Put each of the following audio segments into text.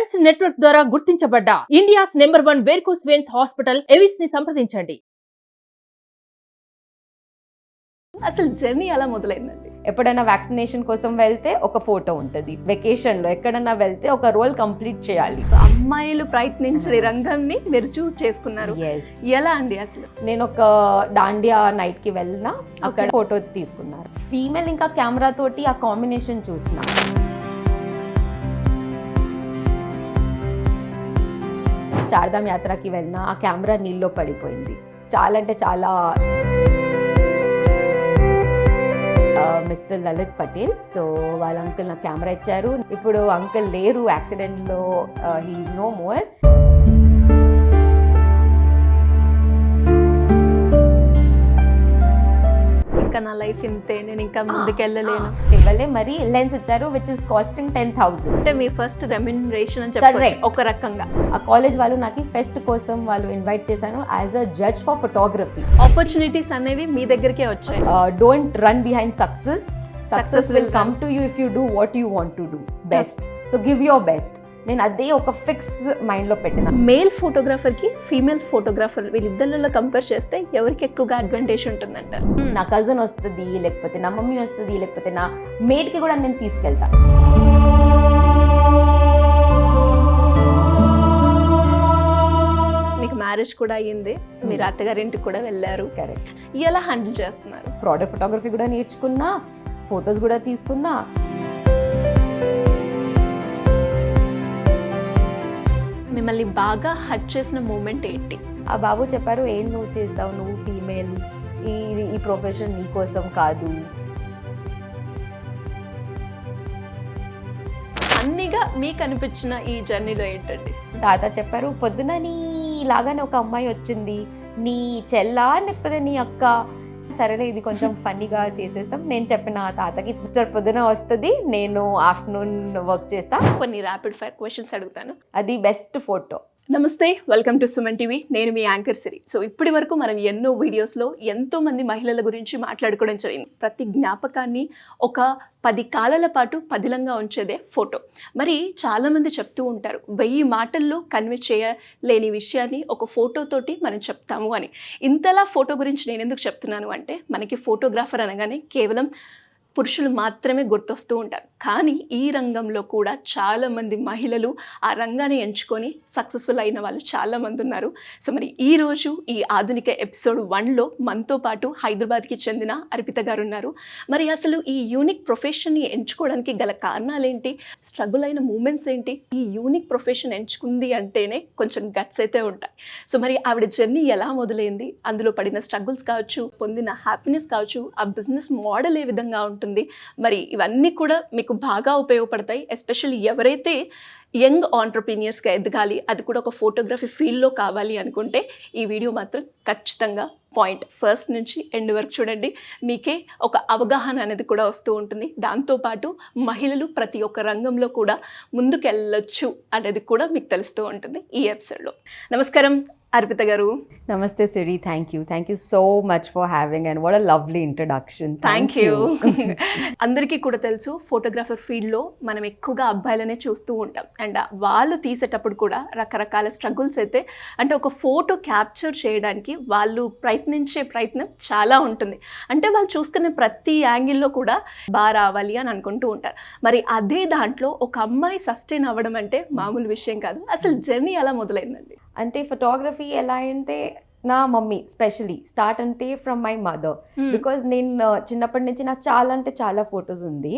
Specs network ద్వారా గుర్తించబడ్డ India's number 1 varicose veins hospital Avis ని సంప్రదించండి. అసలు జర్నీ ఎలా మొదలైందండి? ఎప్పుడైనా వ్యాక్సినేషన్ కోసం వెళ్తే ఒక ఫోటో ఉంటుంది, వెకేషన్లో ఎక్కడన్నా వెళ్తే ఒక రోల్ కంప్లీట్ చేయాలి. అమ్మాయిలు ప్రయత్నించే రంగాన్ని మీరు చూస్ చేసుకున్నారు. ఎలా అండి అసలు? నేను ఒక డాండియా నైట్కి వెళ్ళినా, అక్కడ ఫోటో తీసుకున్నారు. ఫీమేల్ ఇంకా కెమెరా తోటి ఆ కాంబినేషన్ చూసిన. చార్ధామ్ యాత్రకి వెళ్ళినా ఆ కెమెరా నీళ్ళలో పడిపోయింది. చాలా అంటే చాలా. మిస్టర్ లలిత్ పటేల్, సో వాళ్ళ అంకుల్ నాకు కెమెరా ఇచ్చారు. ఇప్పుడు అంకుల్ లేరు, యాక్సిడెంట్లో, హీ నో మోర్. ఇంకా నా లైఫ్ ఇంతే, నేను ఇంకా ముందుకెళ్ళలేను. ఇవ్వలే, మరి లెన్స్ ఇచ్చారు విచ్ ఇస్ కాస్టింగ్ 10,000. అంటే మీ ఫస్ట్ రెమ్యునరేషన్ అని చెప్పారు ఒక రకంగా. ఆ కాలేజ్ వాళ్ళు నాకు ఫెస్ట్ కోసం వాళ్ళు ఇన్వైట్ చేశాను as a judge for photography. Opportunities అనేవి మీ దగ్గరికే వచ్చాయి. Don't run behind success. Success will come to you if you do what you want to do best. So give your best. నేను అదే ఒక ఫిక్స్ మైండ్లో పెట్టిన. మేల్ ఫోటోగ్రాఫర్కి ఫీమేల్ ఫోటోగ్రాఫర్ వీళ్ళిద్దరిలో compare చేస్తే ఎవరికి ఎక్కువగా అడ్వాంటేజ్ ఉంటుందంటారు? నా కజిన్ వస్తుంది, లేకపోతే నా మమ్మీ వస్తుంది, లేకపోతే నా మేట్కి కూడా నేను తీసుకెళ్తా. మీకు మ్యారేజ్ కూడా అయ్యింది, మీరు అత్తగారింటికి కూడా వెళ్ళారు. కరెక్ట్. ఎలా హ్యాండిల్ చేస్తున్నారు? ప్రోడక్ట్ ఫోటోగ్రఫీ కూడా నేర్చుకున్నా, ఫొటోస్ కూడా తీసుకున్నా. మిమ్మల్ని బాగా హర్ట్ చేసిన మూమెంట్ ఏంటి? ఆ బాబు చెప్పారు, ఏం నువ్వు చేస్తావు, నువ్వు ఫీమేల్, ఈ ప్రొఫెషన్ నీ కోసం కాదు. అన్నిగా మీకు అనిపించిన ఈ జర్నీలో ఏంటండి? తాత చెప్పారు, పొద్దున నీ లాగానే ఒక అమ్మాయి వచ్చింది, నీ చెల్లా లేకపోతే నీ అక్క, సరేలే ఇది కొంచెం ఫన్నీగా చేసేస్తాం. నేను చెప్పిన తాతకి, సిస్టర్ పొద్దున వస్తుంది, నేను ఆఫ్టర్నూన్ వర్క్ చేస్తా. కొన్ని ర్యాపిడ్ ఫైర్ క్వశ్చన్స్ అడుగుతాను. అది బెస్ట్ ఫోటో. నమస్తే, వెల్కమ్ టు సుమన్ టీవీ. నేను మీ యాంకర్ సిరి. సో ఇప్పటి వరకు మనం ఎన్నో వీడియోస్లో ఎంతో మంది మహిళల గురించి మాట్లాడుకోవడం జరిగింది. ప్రతి జ్ఞాపకాన్ని ఒక 10 కాలాల పాటు పదిలంగా ఉంచేదే ఫోటో. మరి చాలామంది చెప్తూ ఉంటారు, 1000 మాటల్లో కన్వే చేయలేని విషయాన్ని ఒక ఫోటోతోటి మనం చెప్తాము అని. ఇంతలా ఫోటో గురించి నేను ఎందుకు చెప్తున్నాను అంటే, మనకి ఫోటోగ్రాఫర్ అనగానే కేవలం పురుషులు మాత్రమే గుర్తొస్తూ ఉంటారు. కానీ ఈ రంగంలో కూడా చాలామంది మహిళలు ఆ రంగాన్ని ఎంచుకొని సక్సెస్ఫుల్ అయిన వాళ్ళు చాలామంది ఉన్నారు. సో మరి ఈరోజు ఈ ఆధునిక ఎపిసోడ్ 1లో మనతో పాటు హైదరాబాద్కి చెందిన అర్పిత గారు ఉన్నారు. మరి అసలు ఈ యూనిక్ ప్రొఫెషన్ని ఎంచుకోవడానికి గల కారణాలు ఏంటి, స్ట్రగుల్ అయిన మూమెంట్స్ ఏంటి? ఈ యూనిక్ ప్రొఫెషన్ ఎంచుకుంది అంటేనే కొంచెం గట్స్ అయితే ఉంటాయి. సో మరి ఆవిడ జర్నీ ఎలా మొదలైంది, అందులో పడిన స్ట్రగుల్స్ కావచ్చు, పొందిన హ్యాపీనెస్ కావచ్చు, ఆ బిజినెస్ మోడల్ ఏ విధంగా ఉంటుంది, మరి ఇవన్నీ కూడా మీకు బాగా ఉపయోగపడతాయి. ఎస్పెషల్లీ ఎవరైతే యంగ్ ఆంటర్ప్రీనియర్స్గా ఎదగాలి, అది కూడా ఒక ఫోటోగ్రఫీ ఫీల్డ్లో కావాలి అనుకుంటే ఈ వీడియో మాత్రం ఖచ్చితంగా పాయింట్ ఫస్ట్ నుంచి ఎండ్ వరకు చూడండి. మీకే ఒక అవగాహన అనేది కూడా వస్తూ ఉంటుంది. దాంతోపాటు మహిళలు ప్రతి ఒక్క రంగంలో కూడా ముందుకెళ్ళొచ్చు అనేది కూడా మీకు తెలుస్తూ ఉంటుంది ఈ ఎపిసోడ్లో. నమస్కారం అర్పిత గారు. నమస్తే Siri, thank you so much for having, and what a lovely introduction. Thank you. అందరికీ కూడా తెలుసు, ఫోటోగ్రాఫర్ ఫీల్డ్లో మనం ఎక్కువగా అబ్బాయిలనే చూస్తూ ఉంటాం. అండ్ వాళ్ళు తీసేటప్పుడు కూడా రకరకాల స్ట్రగుల్స్ అయితే, అంటే ఒక ఫోటో క్యాప్చర్ చేయడానికి వాళ్ళు ప్రయత్నించే ప్రయత్నం చాలా ఉంటుంది. అంటే వాళ్ళు చూస్తున్న ప్రతి యాంగిల్లో కూడా బాగా రావాలి అని అనుకుంటూ ఉంటారు. మరి అదే దాంట్లో ఒక అమ్మాయి సస్టైన్ అవ్వడం అంటే మామూలు విషయం కాదు. అసలు జర్నీ ఎలా మొదలైందండి? అంటే ఫోటోగ్రఫీ ఎలా అంటే, నా మమ్మీ స్పెషలీ స్టార్ట్ అంటే ఫ్రమ్ మై మదర్. బికాజ్ నేను చిన్నప్పటి నుంచి నాకు చాలా అంటే చాలా ఫొటోస్ ఉంది.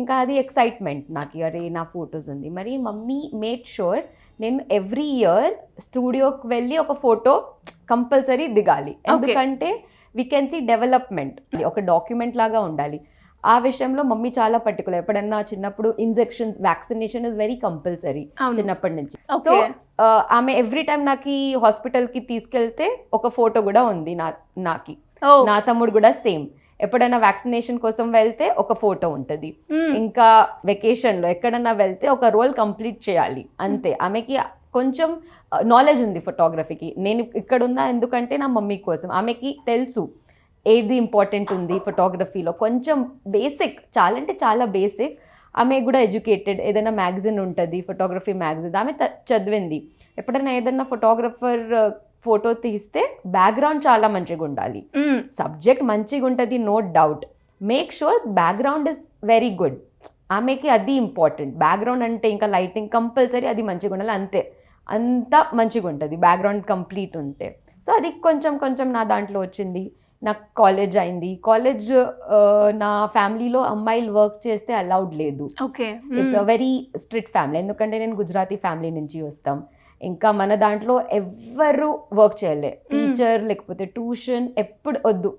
ఇంకా అది ఎక్సైట్మెంట్ నాకు, అరే నా ఫొటోస్ ఉంది. మరి మమ్మీ మేడ్ షూర్ నేను ఎవ్రీ ఇయర్ స్టూడియోకి వెళ్ళి ఒక ఫోటో కంపల్సరీ దిగాలి. ఎందుకంటే వీ కెన్ సీ డెవలప్మెంట్, ఒక డాక్యుమెంట్ లాగా ఉండాలి. ఆ విషయంలో మమ్మీ చాలా పర్టికులర్. ఎప్పుడన్నా చిన్నప్పుడు injections, vaccination is very compulsory చిన్నప్పటి నుంచి. సో ఆమె ఎవ్రీ టైం నాకు హాస్పిటల్కి తీసుకెళ్తే ఒక ఫోటో కూడా ఉంది నాకి. నా తమ్ముడు కూడా సేమ్. ఎప్పుడైనా వ్యాక్సినేషన్ కోసం వెళ్తే ఒక ఫోటో ఉంటుంది. ఇంకా వెకేషన్లో ఎక్కడన్నా వెళ్తే ఒక రోల్ కంప్లీట్ చేయాలి అంతే. ఆమెకి కొంచెం నాలెడ్జ్ ఉంది ఫోటోగ్రఫీకి. నేను ఇక్కడ ఉన్నా ఎందుకంటే నా మమ్మీ కోసం. ఆమెకి తెలుసు ఏది ఇంపార్టెంట్ ఉంది ఫోటోగ్రఫీలో. కొంచెం బేసిక్, చాలా అంటే చాలా బేసిక్. ఆమె కూడా ఎడ్యుకేటెడ్, ఏదైనా మ్యాగజైన్ ఉంటుంది ఫోటోగ్రఫీ మ్యాగజైన్, ఆమె చదివింది. ఎప్పుడైనా ఏదైనా ఫోటోగ్రఫర్ ఫోటో తీస్తే బ్యాక్గ్రౌండ్ చాలా మంచిగా ఉండాలి, సబ్జెక్ట్ మంచిగా ఉంటుంది, no doubt. Make sure background is very good. ఆమెకి అది ఇంపార్టెంట్. బ్యాక్గ్రౌండ్ అంటే ఇంకా లైటింగ్ కంపల్సరీ అది మంచిగా ఉండాలి, అంతే, అంతా మంచిగా ఉంటుంది బ్యాక్గ్రౌండ్ కంప్లీట్ ఉంటే. సో అది కొంచెం నా దాంట్లో వచ్చింది. నాకు కాలేజ్ అయింది. కాలేజ్ నా ఫ్యామిలీలో అమ్మాయిలు వర్క్ చేస్తే అలౌడ్ లేదు. Okay, it's a very strict family, ఎందుకంటే నేను గుజరాతీ ఫ్యామిలీ నుంచి వస్తాం. ఇంకా మన దాంట్లో ఎవ్వరు వర్క్ చేయలే, టీచర్ లేకపోతే ట్యూషన్ ఎప్పుడు వద్దు,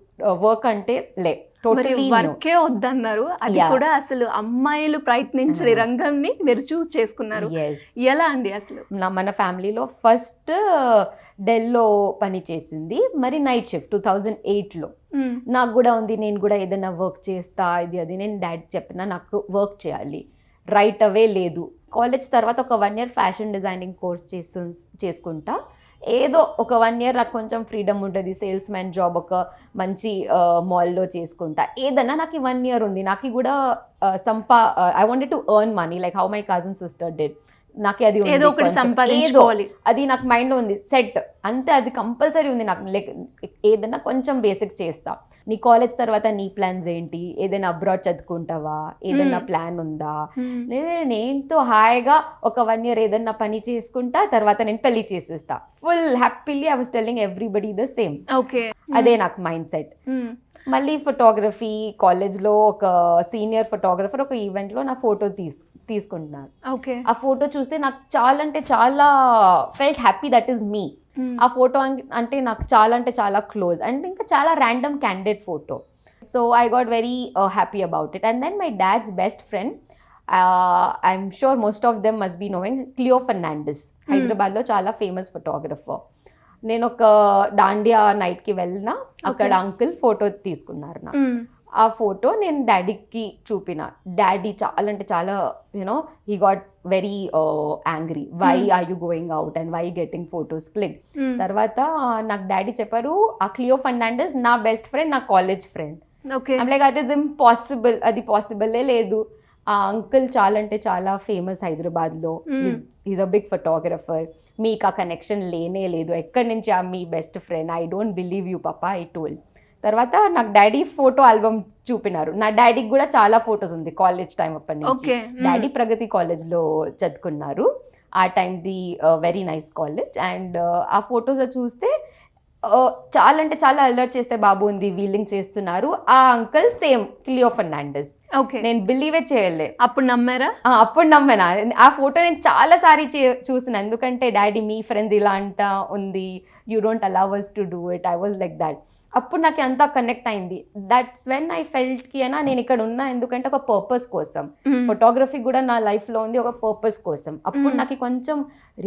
వర్క్ అంటే లే, టోటలీ వర్కే వద్దన్నారు. అది కూడా అసలు అమ్మాయిలు ప్రయత్నించే రంగంని మీరు చూస్ చేసుకున్నారు. ఎలా అండి అసలు? మన ఫ్యామిలీలో ఫస్ట్ డెల్లో పని చేసింది, మరి నైట్ షిఫ్ట్ 2008లో. నాకు కూడా ఉంది, నేను కూడా ఏదైనా వర్క్ చేస్తా, ఇది అది. నేను డాడీ చెప్పిన నాకు వర్క్ చేయాలి, రైట్ అవే లేదు. కాలేజ్ తర్వాత ఒక 1 year ఫ్యాషన్ డిజైనింగ్ కోర్స్ చేసుకుంటా. ఏదో ఒక 1 year నాకు కొంచెం ఫ్రీడమ్ ఉంటుంది, సేల్స్ మ్యాన్ జాబ్ ఒక మంచి మాల్లో చేసుకుంటా. ఏదన్నా నాకు 1 year ఉంది. నాకు కూడా I wanted to earn money like how my cousin sister did. నాకు అది ఏదో ఒకటి సంపాదించుకోవాలి, అది నాకు మైండ్లో ఉంది, సెట్ అంతే, అది కంపల్సరీ ఉంది నాకు. లైక్ ఏదైనా కొంచెం బేసిక్ చేస్తా. నీ కాలేజ్ తర్వాత నీ ప్లాన్స్ ఏంటి? ఏదైనా అబ్రాడ్ చదువుకుంటావా? ఏదైనా ప్లాన్ ఉందా? నేనుతో హాయిగా ఒక 1 year ఏదైనా పని చేసుకుంటా, తర్వాత నేను పెళ్లి చేసేస్తా. Full happily I was telling everybody the same. Okay, అదే నాకు మైండ్ సెట్. మళ్ళీ ఫోటోగ్రఫీ కాలేజ్లో ఒక సీనియర్ ఫోటోగ్రఫర్ ఒక ఈవెంట్లో నా ఫోటో తీసుకుంటున్నారు. ఆ ఫోటో చూస్తే నాకు చాలా అంటే చాలా ఫెల్ట్ హ్యాపీ, దట్ ఈస్ మీ. ఆ ఫోటో అంటే నాకు చాలా అంటే చాలా క్లోజ్ అండ్ ఇంకా చాలా random candidate photo. So I got very happy about it. And then my dad's best friend, I'm sure most of them must be knowing, Cleo Fernandes, హైదరాబాద్లో చాలా ఫేమస్ ఫోటోగ్రఫర్. నేను ఒక దాండియా నైట్కి వెళ్ళినా, అక్కడ అంకుల్ ఫోటో తీసుకున్నారు నాకు. ఆ ఫోటో నేను డాడీకి చూపిన. డాడీ చాలా అంటే చాలా you know he got very angry, why are you going out and why getting photos click. తర్వాత నాకు డాడీ చెప్పారు, ఆ క్లియో ఫెర్నాండిస్ నా బెస్ట్ ఫ్రెండ్, నా college friend. Like that is impossible, అది పాసిబులే లేదు. ఆ అంకుల్ చాలా అంటే చాలా ఫేమస్ హైదరాబాద్లో, ఈజ్ అ బిగ్ ఫోటోగ్రఫర్. మీకు ఆ కనెక్షన్ లేనే లేదు, ఎక్కడి నుంచి ఆ మీ best friend? I don't believe you పాపా, ఐ టోల్డ్. తర్వాత నాకు డాడీ ఫోటో ఆల్బమ్ చూపినారు. నా డాడీకి కూడా చాలా ఫొటోస్ ఉంది కాలేజ్ టైం అప్పటి నుంచి. డాడీ ప్రగతి కాలేజ్లో చదువుకున్నారు ఆ టైంది, వెరీ నైస్ కాలేజ్. అండ్ ఆ ఫొటోస్ చూస్తే చాలా అంటే చాలా అలర్ట్ చేస్తే బాబు ఉంది, వీలింగ్ చేస్తున్నారు. ఆ అంకుల్ సేమ్ క్లియో ఫెర్నాండిస్. నేను బిలీవే చేయలే. అప్పుడు నమ్మారా? అప్పుడు నమ్మాను. ఆ ఫోటో నేను చాలా సారి చూసిన, ఎందుకంటే డాడీ మీ ఫ్రెండ్స్ ఇలా అంట ఉంది, you don't allow us to do it. I was like that. అప్పుడు నాకు అంతా కనెక్ట్ అయింది. దట్స్ వెన్ ఐ ఫెల్ట్ కి అయినా నేను ఇక్కడ ఉన్నా, ఎందుకంటే ఒక పర్పస్ కోసం. ఫోటోగ్రఫీ కూడా నా లైఫ్లో ఉంది ఒక పర్పస్ కోసం. అప్పుడు నాకు కొంచెం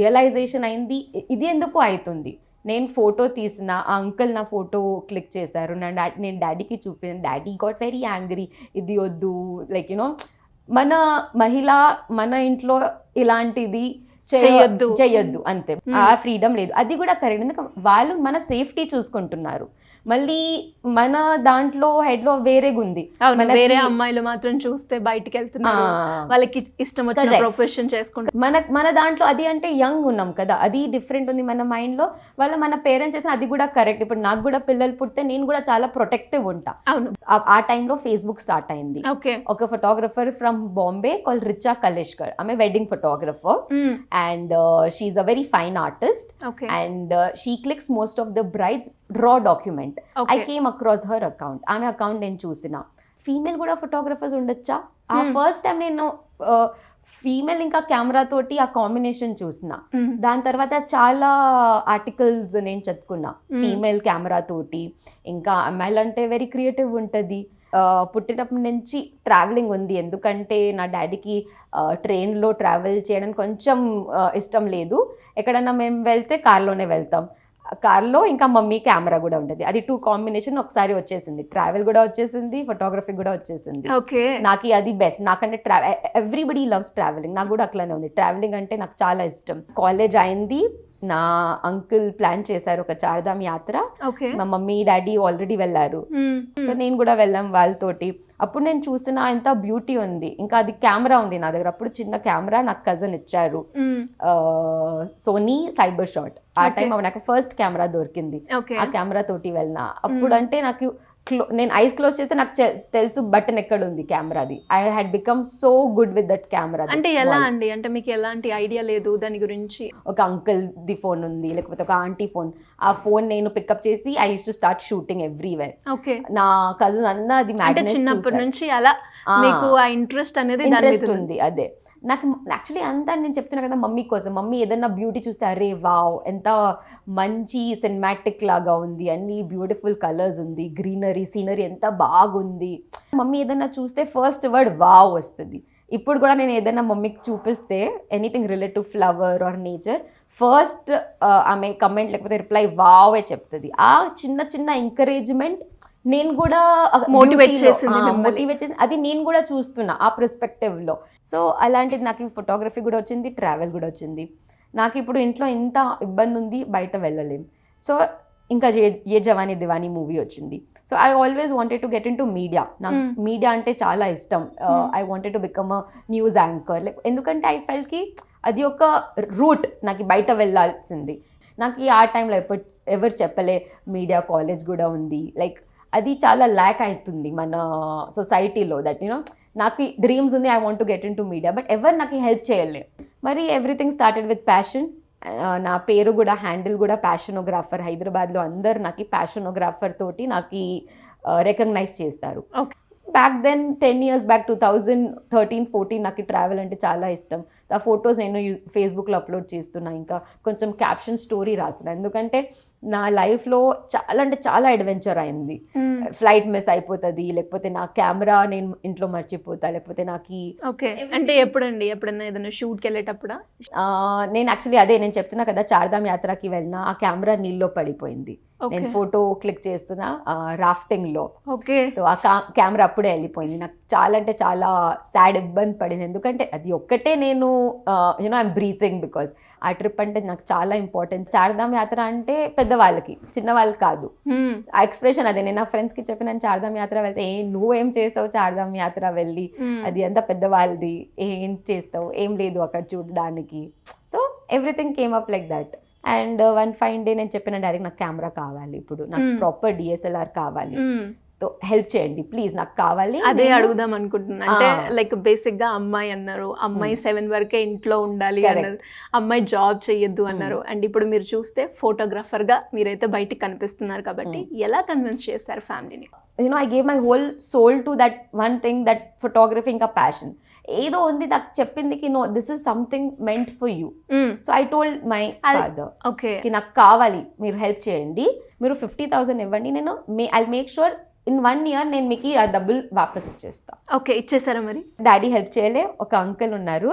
రియలైజేషన్ అయింది, ఇది ఎందుకు అవుతుంది. నేను ఫోటో తీసిన, ఆ అంకుల్ నా ఫోటో క్లిక్ చేశారు, నేను డాడీకి చూపించాను. డాడీ గాట్ వెరీ యాంగ్రీ, ఇది వద్దు, లైక్ యూనో మన మహిళ మన ఇంట్లో ఇలాంటిది చేయొద్దు, అంతే. ఆ ఫ్రీడమ్ లేదు, అది కూడా కరెక్ట్. ఎందుకంటే వాళ్ళు మన సేఫ్టీ చూసుకుంటున్నారు. మళ్ళీ మన దాంట్లో హెడ్ లో వేరేగుంది, వేరే అమ్మాయిలు మాత్రం చూస్తే బయటికి వెళ్తున్నారు, వాళ్ళకి ఇష్టం వచ్చిన ప్రొఫెషన్ చేసుకుంటారు. మన దాంట్లో అది అంటే యంగ్ ఉన్నాం కదా, అది డిఫరెంట్ ఉంది మన మైండ్ లో. మన పేరెంట్స్ చేసిన అది కూడా కరెక్ట్. ఇప్పుడు నాకు కూడా పిల్లలు పుడితే నేను కూడా చాలా ప్రొటెక్టివ్ ఉంటా. అవును. ఆ టైంలో ఫేస్బుక్ స్టార్ట్ అయింది. ఒక photographer from Bombay call Richa Kaleshkar, ఆమె wedding photographer and she is a very fine artist and she clicks most of the brides raw document. I came across her account. ఆమె అకౌంట్ నేను చూసిన. ఫీమేల్ కూడా ఫోటోగ్రఫర్స్ ఉండొచ్చా? ఆ ఫస్ట్ టైం నేను ఫీమేల్ ఇంకా camera తోటి ఆ కాంబినేషన్ చూసిన. దాని తర్వాత చాలా ఆర్టికల్స్ నేను చదువుకున్నా ఫీమేల్ కెమెరా తోటి. ఇంకా అమ్మాయిలు అంటే వెరీ క్రియేటివ్ ఉంటుంది. పుట్టినప్పటి నుంచి ట్రావెలింగ్ ఉంది, ఎందుకంటే నా డాడీకి ట్రైన్లో ట్రావెల్ చేయడానికి కొంచెం ఇష్టం లేదు. ఎక్కడన్నా మేము వెళ్తే కార్లోనే వెళ్తాం. కార్లో ఇంకా మమ్మీ కెమెరా కూడా ఉంటుంది. అది 2 కాంబినేషన్ ఒకసారి వచ్చేసింది. ట్రావెల్ కూడా వచ్చేసింది, ఫోటోగ్రఫీ కూడా వచ్చేసింది. నాకు అది బెస్ట్. నాకంటే ఎవ్రీబడి లవ్స్ ట్రావెలింగ్, నాకు కూడా అట్లానే ఉంది. ట్రావెలింగ్ అంటే నాకు చాలా ఇష్టం. కాలేజ్ అయింది, నా అంకుల్ ప్లాన్ చేశారు ఒక చార్ధామ్ యాత్ర. మా మమ్మీ డాడీ ఆల్రెడీ వెళ్ళారు, సో నేను కూడా వెళ్ళాం వాళ్ళతోటి. అప్పుడు నేను చూసిన ఎంత బ్యూటీ ఉంది. ఇంకా అది కెమెరా ఉంది నా దగ్గర. అప్పుడు చిన్న కెమెరా నాకు కజన్ ఇచ్చారు, సోనీ సైబర్ షాట్. ఆ టైం నాకు ఫస్ట్ కెమెరా దొరికింది. ఆ కెమెరా తోటి వెళ్ళిన. అప్పుడు అంటే నాకు నేను ఐస్ క్లోజ్ చేస్తే నాకు తెలుసు బటన్ ఎక్కడ ఉంది కెమెరాది. I had become so good with that camera. అంటే ఎలా అండి, అంటే మీకు ఎలాంటి ఐడియా లేదు దాని గురించి? ఒక అంకుల్ ది ఫోన్ ఉంది, లేకపోతే ఒక ఆంటీ ఫోన్. ఆ ఫోన్ నేను పికప్ చేసి I use to start shooting everywhere. Okay. నా కజిన్ అన్న అది మ్యాగ్నెట్ చిన్నప్పటి నుంచి అలా మీకు ఆ ఇంట్రెస్ట్ అనేది ఇంట్రెస్ట్ ఉంది. అదే నాకు యాక్చువల్లీ అంతా నేను చెప్తున్నా కదా మమ్మీ కోసం. మమ్మీ ఏదన్నా బ్యూటీ చూస్తే అరే వావ్ ఎంత మంచి సినిమాటిక్ లాగా ఉంది, అన్ని బ్యూటిఫుల్ కలర్స్ ఉంది, గ్రీనరీ సీనరీ ఎంత బాగుంది. మమ్మీ ఏదన్నా చూస్తే ఫస్ట్ వర్డ్ వావ్ వస్తుంది. ఇప్పుడు కూడా నేను ఏదైనా మమ్మీకి చూపిస్తే anything related to flower or nature, first ఆమె కమెంట్ లేకపోతే రిప్లై వావే చెప్తుంది. ఆ చిన్న చిన్న ఎంకరేజ్మెంట్ నేను కూడా మోటివేట్ చేసి అది నేను కూడా చూస్తున్నా ఆ పర్స్పెక్టివ్లో. సో అలాంటిది నాకు ఫోటోగ్రఫీ కూడా వచ్చింది, ట్రావెల్ కూడా వచ్చింది. నాకు ఇప్పుడు ఇంట్లో ఇంత ఇబ్బంది ఉంది, బయట వెళ్ళలేం. సో ఇంకా ఏ జవానీ దివానీ మూవీ వచ్చింది. So I always wanted to get in to media. నాకు మీడియా అంటే చాలా ఇష్టం. I wanted to become a news anchor. ఎందుకంటే ఐ ఫెల్ట్కి అది ఒక రూట్, నాకు బయట వెళ్ళాల్సింది. నాకు ఆ టైంలో ఎవరు చెప్పలే మీడియా కాలేజ్ కూడా ఉంది. లైక్ అది చాలా ల్యాక్ అవుతుంది మన సొసైటీలో. దట్ యూనో నాకు డ్రీమ్స్ ఉంది, I want to get in to media, but ఎవరు నాకు హెల్ప్ చేయలే. మరి ఎవ్రీథింగ్ స్టార్టెడ్ విత్ ప్యాషన్. నా పేరు కూడా హ్యాండిల్ కూడా ప్యాషనోగ్రాఫర్. హైదరాబాద్లో అందరు నాకు ప్యాషనోగ్రాఫర్ తోటి నాకు రికగ్నైజ్ చేస్తారు. బ్యాక్ దెన్ 10 years బ్యాక్ 2013-14 నాకు ట్రావెల్ అంటే చాలా ఇష్టం. ఆ ఫొటోస్ నేను ఫేస్బుక్లో అప్లోడ్ చేస్తున్నా. ఇంకా కొంచెం క్యాప్షన్ స్టోరీ రాస్తున్నా. ఎందుకంటే నా లైఫ్లో చాలా అంటే చాలా అడ్వెంచర్ అయింది. ఫ్లైట్ మిస్ అయిపోతుంది, లేకపోతే నా కెమెరా నేను ఇంట్లో మర్చిపోతా, లేకపోతే నాకు అంటే ఎప్పుడండి ఎప్పుడన్నా ఏదైనా షూట్కి వెళ్ళేటప్పుడా? నేను యాక్చువల్లీ అదే నేను చెప్తున్నా కదా, చార్ధామ్ యాత్రకి వెళ్ళినా ఆ కెమెరా నీళ్ళలో పడిపోయింది. నేను ఫోటో క్లిక్ చేస్తున్నా రాఫ్టింగ్ లో. సో ఆ కెమెరా అప్పుడే వెళ్ళిపోయింది. నాకు చాలా అంటే చాలా సాడ్ ఇబ్బంది పడింది. ఎందుకంటే అది ఒక్కటే నేను యూనో ఐఎమ్ బ్రీతింగ్ బికాజ్ ఆ ట్రిప్ అంటే నాకు చాలా ఇంపార్టెంట్. చార్ధామ్ యాత్ర అంటే పెద్దవాళ్ళకి, చిన్న వాళ్ళకి కాదు. ఆ ఎక్స్ప్రెషన్ అదే. నేను నా ఫ్రెండ్స్ కి చెప్పి నేను చార్ధామ్ యాత్ర వెళ్తే నువ్వేం చేస్తావు చార్ధామ్ యాత్ర వెళ్ళి, అది ఎంత పెద్దవాళ్ళది, ఏం చేస్తావు, ఏం లేదు అక్కడ చూడడానికి. So everything came up like that. And one fine day నేను చెప్పిన డైరెక్ట్ నాకు కెమెరా కావాలి, ఇప్పుడు నాకు ప్రాపర్ DSLR కావాలి, హెల్ప్ చేయండి ప్లీజ్, నాకు కావాలి. అదే అడుగుదాం అనుకుంటున్నా. అంటే లైక్ బేసిక్ గా అమ్మాయి అన్నారు, అమ్మాయి 7 వరకే ఇంట్లో ఉండాలి అన్నారు, అమ్మాయి జాబ్ చెయ్యొద్దు అన్నారు. అండ్ ఇప్పుడు మీరు చూస్తే ఫోటోగ్రాఫర్ గా మీరైతే బయటికి కనిపిస్తున్నారు. కాబట్టి ఎలా కన్విన్స్ చేస్తారు ఫ్యామిలీని? You know I gave my whole soul to that one thing, that photography ఇంకా ప్యాషన్ ఏదో ఉంది నాకు చెప్పిందికి, no this is something meant for you. So I told my father, okay నాకు కావాలి, మీరు హెల్ప్ చేయండి, మీరు 50,000 ఇవ్వండి, నేను I make sure in 1 year నేను మీకు ఆ డబ్బులు వాపస్ ఇచ్చేస్తా. ఓకే, ఇచ్చేసారా మరి? డాడీ హెల్ప్ చేయలే. ఒక అంకుల్ ఉన్నారు,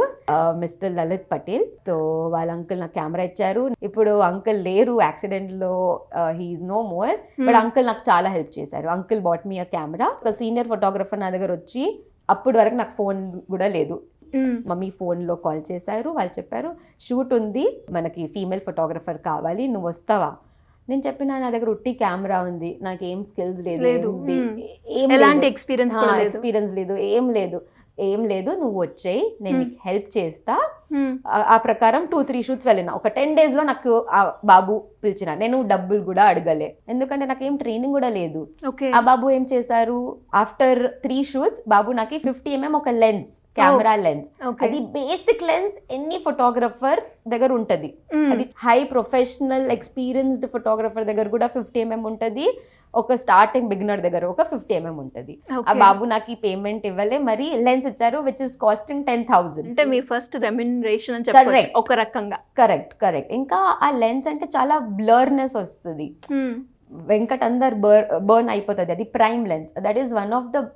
మిస్టర్ లలిత్ పటేల్. సో వాళ్ళ అంకుల్ నాకు కెమెరా ఇచ్చారు. ఇప్పుడు అంకుల్ లేరు, యాక్సిడెంట్ లో he is no more, but uncle నాకు చాలా హెల్ప్ చేశారు. Uncle bought me a camera. ఒక సీనియర్ ఫోటోగ్రఫర్ నా దగ్గర వచ్చి, అప్పటి వరకు నాకు ఫోన్ కూడా లేదు, మమ్మీ ఫోన్లో కాల్ చేశారు. వాళ్ళు చెప్పారు షూట్ ఉంది, మనకి ఫీమేల్ ఫోటోగ్రఫర్ కావాలి, నువ్వు వస్తావా? నేను చెప్పిన నా దగ్గర ఉట్టి కెమెరా ఉంది, నాకు ఏం స్కిల్స్ లేదు, ఎక్స్పీరియన్స్ లేదు, ఏం లేదు, నువ్వు వచ్చేయి, నేను నీకు హెల్ప్ చేస్తా. ఆ ప్రకారం 2-3 షూట్స్ వెళ్ళిన. ఒక 10 days లో నాకు ఆ బాబు పిలిచిన. నేను డబ్బులు కూడా అడగలే, ఎందుకంటే నాకు ఏం ట్రైనింగ్ కూడా లేదు. ఆ బాబు ఏం చేశారు, ఆఫ్టర్ 3 షూట్స్ బాబు నాకు 50 mm ఒక లెన్స్, కెమెరా లెన్స్, అది బేసిక్ లెన్స్ ఎన్ని ఫోటోగ్రఫర్ దగ్గర ఉంటది. అది హై ప్రొఫెషనల్ ఎక్స్పీరియన్స్డ్ ఫోటోగ్రఫర్ దగ్గర కూడా 50 mm ఉంటది, ఒక స్టార్టింగ్ బిగినర్ దగ్గర ఒక 50 mm ఉంటది. ఆ బాబు నాకు ఈ పేమెంట్ ఇవ్వలే, మరి లెన్స్ ఇచ్చారు విచ్ ఇస్ కాస్టింగ్ 10,000. అంటే మీ ఫస్ట్ రెమ్యునరేషన్ అని చెప్పొచ్చు ఒక రకంగా. కరెక్ట్. ఇంకా ఆ లెన్స్ అంటే చాలా బ్లర్నెస్ వస్తుంది, వెంకట్ అందరు బర్న్ అయిపోతుంది. అది prime lens, that is one of the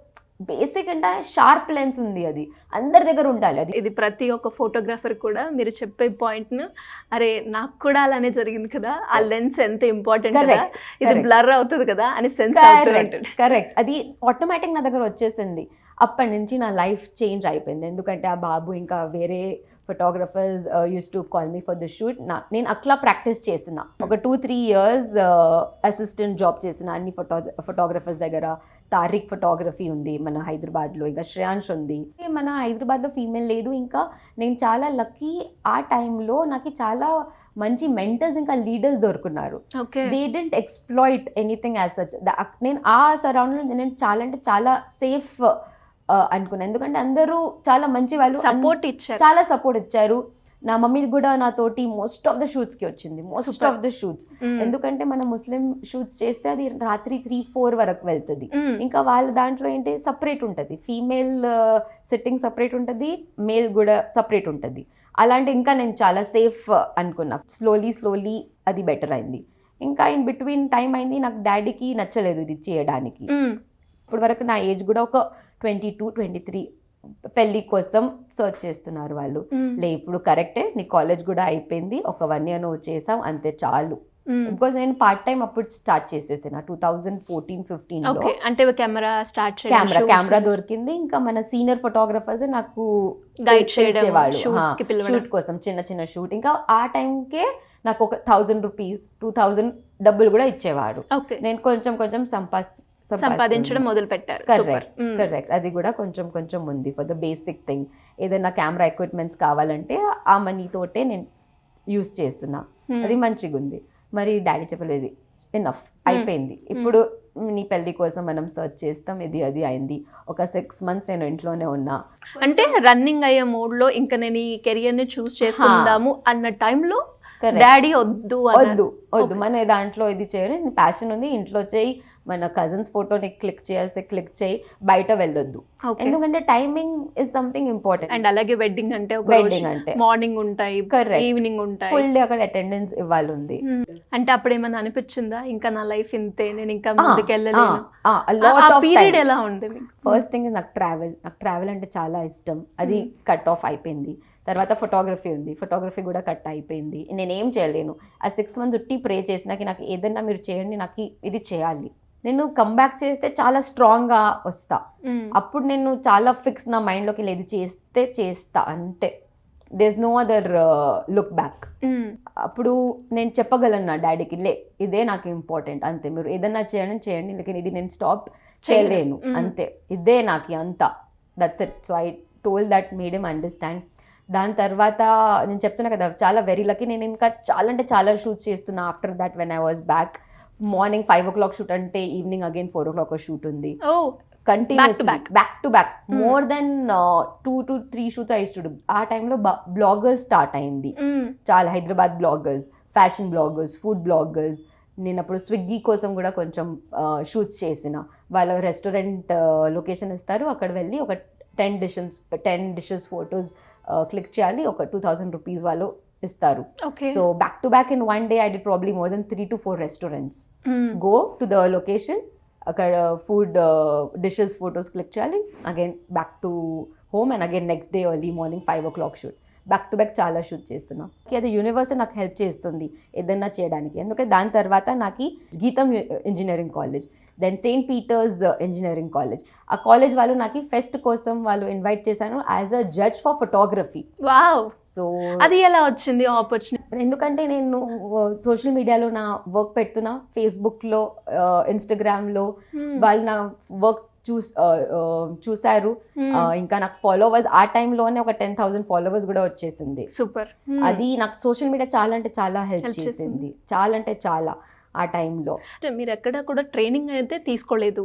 basic అంటే షార్ప్ లెన్స్ ఉంది, అది అందరి దగ్గర ఉండాలి. అది ఇది ప్రతి ఒక్క ఫోటోగ్రాఫర్ కూడా మీరు చెప్పే పాయింట్ ను, అరే నాకు కూడా అలానే జరిగింది కదా, ఆ లెన్స్ ఎంత ఇంపార్టెంట్ కదా, ఇది బ్లర్ అవుతుంది కదా అని సెన్స్ అవుతుంది. కరెక్ట్, అది ఆటోమేటిక్ నా దగ్గర వచ్చేసింది. అప్పటి నుంచి నా లైఫ్ చేంజ్ అయిపోయింది. ఎందుకంటే ఆ బాబు ఇంకా వేరే photographers use to call me for the shoot. నేను అట్లా ప్రాక్టీస్ చేసిన. ఒక 2-3 years అసిస్టెంట్ జాబ్ చేసిన అన్ని ఫోటోగ్రఫర్స్ దగ్గర, తారిక్ ఫోటోగ్రఫీ ఉంది మన హైదరాబాద్లో, ఇంకా శ్రేయాంష్ ఉంది. మన హైదరాబాద్లో ఫీమేల్ లేదు. ఇంకా నేను చాలా లక్కీ, ఆ టైంలో నాకు చాలా మంచి మెంటర్స్ ఇంకా లీడర్స్ దొరుకున్నారు. They didn't exploit anything as such. నేను ఆ సరౌండ్లో నేను చాలా అంటే చాలా సేఫ్ అనుకున్నాను, ఎందుకంటే అందరూ చాలా మంచి వాళ్ళు, సపోర్ట్ ఇచ్చారు, చాలా సపోర్ట్ ఇచ్చారు. నా మమ్మీ కూడా నాతోటి మోస్ట్ ఆఫ్ ద షూట్స్కి వచ్చింది, మోస్ట్ ఆఫ్ ద షూట్స్. ఎందుకంటే మన ముస్లిం షూట్స్ చేస్తే అది రాత్రి 3-4 వరకు వెళ్తుంది. ఇంకా వాళ్ళ దాంట్లో ఏంటి సపరేట్ ఉంటుంది, ఫీమేల్ సిట్టింగ్ సపరేట్ ఉంటుంది, మేల్ కూడా సపరేట్ ఉంటుంది. అలాంటి ఇంకా నేను చాలా సేఫ్ అనుకున్నా. స్లోలీ అది బెటర్ అయింది. ఇంకా ఇన్ బిట్వీన్ టైం అయింది, నాకు డాడీకి నచ్చలేదు ఇది చేయడానికి. ఇప్పటి వరకు నా ఏజ్ కూడా ఒక 22-23, పెళ్లి కోసం సర్చ్ చేస్తున్నారు వాళ్ళు. లే ఇప్పుడు కరెక్టే, నీ కాలేజ్ కూడా అయిపోయింది, ఒక 1 year నువ్వు చేసావు అంతే చాలు. బికాస్ నేను పార్ట్ టైం అప్పుడు స్టార్ట్ చేసేసాను 2014-15లో. అంటే కెమెరా దొరికింది. ఇంకా మన సీనియర్ ఫోటోగ్రఫర్స్ నాకు గైడ్ చేసేవాళ్ళు షూట్ కోసం, చిన్న షూట్. ఇంకా ఆ టైంకే నాకు ఒక 1000 రూపీస్ 2000 డబ్బులు కూడా ఇచ్చేవాడు. నేను కొంచెం సంపాదించడం మొదలు పెట్టారు. కరెక్ట్. అది కూడా కొంచెం ఉంది ఫర్ ద బేసిక్ థింగ్. ఏదైనా కెమెరా ఎక్విప్మెంట్స్ కావాలంటే ఆ మనీ తోటే నేను యూస్ చేస్తున్నా. అది మంచిగా ఉంది. మరి డాడీ చెప్పలేదు, ఎనఫ్ అయిపోయింది, ఇప్పుడు నీ పెళ్లి కోసం మనం సర్చ్ చేస్తాం, ఇది అది అయింది. ఒక 6 months నేను ఇంట్లోనే ఉన్నా. అంటే రన్నింగ్ అయ్యే మోడ్ లో ఇంకా నేను ఈ కెరియర్ ని చూస్ చేసుకుందాము అన్న టైంలో డాడీ వద్దు మన దాంట్లో ఇది చేయరు, ప్యాషన్ ఉంది, ఇంట్లో చేయి, మన కజిన్స్ ఫోటోని క్లిక్ చేస్తే క్లిక్ చేయి, బయట వెళ్ళొద్దు. ఎందుకంటే timing is something important. And అలాగే వెడ్డింగ్ అంటే మార్నింగ్ ఉంటాయి, ఈవినింగ్ ఉంటాయి, ఫుల్ డే అక్కడ అటెండెన్స్ ఇవ్వాలి ఉంది. అంటే అప్పుడు ఏమన్నా అనిపించిందా ఇంకా నా లైఫ్ ఇంతే, నేను ఇంకా ముందుకెళ్ళలేను? పీరియడ్ ఎలా ఉంది? ఫస్ట్ థింగ్ నాకు ట్రావెల్ అంటే చాలా ఇష్టం, అది కట్ ఆఫ్ అయిపోయింది. తర్వాత ఫోటోగ్రఫీ ఉంది, ఫోటోగ్రఫీ కూడా కట్ అయిపోయింది. నేనేం చేయలేను. ఆ 6 months ఉట్టి ప్రే చేసినాకి నాకు ఏదన్నా మీరు చేయండి, నాకు ఇది చేయాలి, నేను కమ్బ్యాక్ చేస్తే చాలా స్ట్రాంగ్గా వస్తా. అప్పుడు నేను చాలా ఫిక్స్ నా మైండ్లోకి లేదు, చేస్తా అంతే, there is no other look back. అప్పుడు నేను చెప్పగలను నా డాడీకి, లే ఇదే నాకు ఇంపార్టెంట్ అంతే, మీరు ఏదన్నా చేయండి, లేకపోతే ఇది నేను స్టాప్ చేయలేను అంతే, ఇదే నాకు అంతా, that's it. So I told that, made him understand. దాని తర్వాత నేను చెప్తున్నా కదా, చాలా వెరీ లక్కీ. నేను ఇంకా చాలా షూట్స్ చేస్తున్నా. After that when I was back, morning 5 o'clock shoot అంటే ఈవినింగ్ అగైన్ 4 o'clock షూట్ ఉంది. Continuous back to back, more than 2 to 3 shoots I to do. ఆ టైంలో బ్లాగర్స్ స్టార్ట్ అయింది చాలా, Hyderabad bloggers, fashion bloggers, food bloggers. నేను అప్పుడు Swiggy కోసం కూడా కొంచెం షూట్స్ చేసిన. వాళ్ళ రెస్టారెంట్ లొకేషన్ ఇస్తారు, అక్కడ వెళ్ళి ఒక 10 dishes ఫొటోస్ క్లిక్ చేయాలి, ఒక 2000 rupees వాళ్ళు ఇస్తారు. So back to back in 1 day I did probably more than 3 to 4 restaurants. Go to the location, అక్కడ ఫుడ్ డిషెస్ ఫొటోస్ క్లిక్ చేయాలి, again back to home, and again next day early morning 5 o'clock shoot. Back to back చాలా shoot చేస్తున్నాం. అది universe నాకు help చేస్తుంది ఏదన్నా చేయడానికి. ఎందుకంటే దాని తర్వాత నాకు Gitam engineering college, then saint Peter's engineering college, ఆ కాలేజ్ వాళ్ళు నాకు ఫెస్ట్ కోసం వాళ్ళు ఇన్వైట్ చేశాను as a judge for photography. Wow! So అది ఎలా వచ్చింది ఆపర్చునిటీ? ఎందుకంటే నేను సోషల్ మీడియాలో నా వర్క్ పెడుతున్నా, ఫేస్బుక్లో, ఇన్స్టాగ్రామ్లో, వాళ్ళు నా వర్క్ చూసారు. ఇంకా నాకు ఫాలోవర్స్ ఆ టైంలోనే ఒక 10,000 followers కూడా వచ్చేసింది. సూపర్. అది నాకు సోషల్ మీడియా చాలా హెల్ప్ చేసింది, చాలా అంటే చాలా. ఆ టైంలో మీరు ఎక్కడ కూడా ట్రైనింగ్ అయితే తీసుకోలేదు,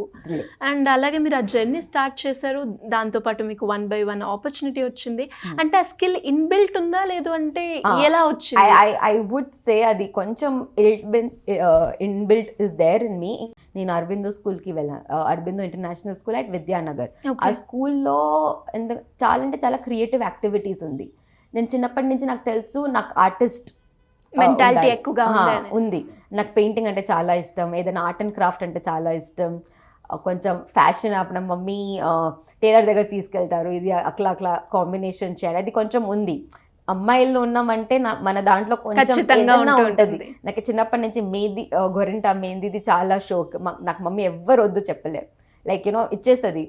అండ్ అలాగే మీరు ఆ జర్నీ స్టార్ట్ చేశారు, దాంతోపాటు మీకు 1 by 1 ఆపర్చునిటీ వచ్చింది. అంటే ఆ స్కిల్ ఇన్బిల్ట్ ఉందా, లేదు అంటే ఎలా వచ్చింది? ఐ వుడ్ సే అది కొంచెం inbuilt is there in me. నేను అరబిందో స్కూల్కి వెళ్ళాను, Aurobindo international school at Vidyanagar. ఆ స్కూల్లో చాలా క్రియేటివ్ యాక్టివిటీస్ ఉంది. నేను చిన్నప్పటి నుంచి నాకు తెలుసు, నాకు ఆర్టిస్ట్ మెంటాలిటీ ఎక్కువగా ఉంది. నాకు పెయింటింగ్ అంటే చాలా ఇష్టం, ఏదైనా ఆర్ట్ అండ్ క్రాఫ్ట్ అంటే చాలా ఇష్టం. కొంచెం ఫ్యాషన్ అప్పుడు మమ్మీ టైలర్ దగ్గర తీసుకెళ్తారు, ఇది అట్లా కాంబినేషన్ చేయాలి, అది కొంచెం ఉంది. అమ్మాయిల్లో ఉన్నామంటే మన దాంట్లో కొంచెం ఉంటుంది. నాకు చిన్నప్పటి నుంచి మెహందీ, గొరింటా మెహందీది చాలా షోక్. నాకు మమ్మీ ఎవ్వరు వద్దు చెప్పలేరు, లైక్ యూనో ఇచ్చేస్తుంది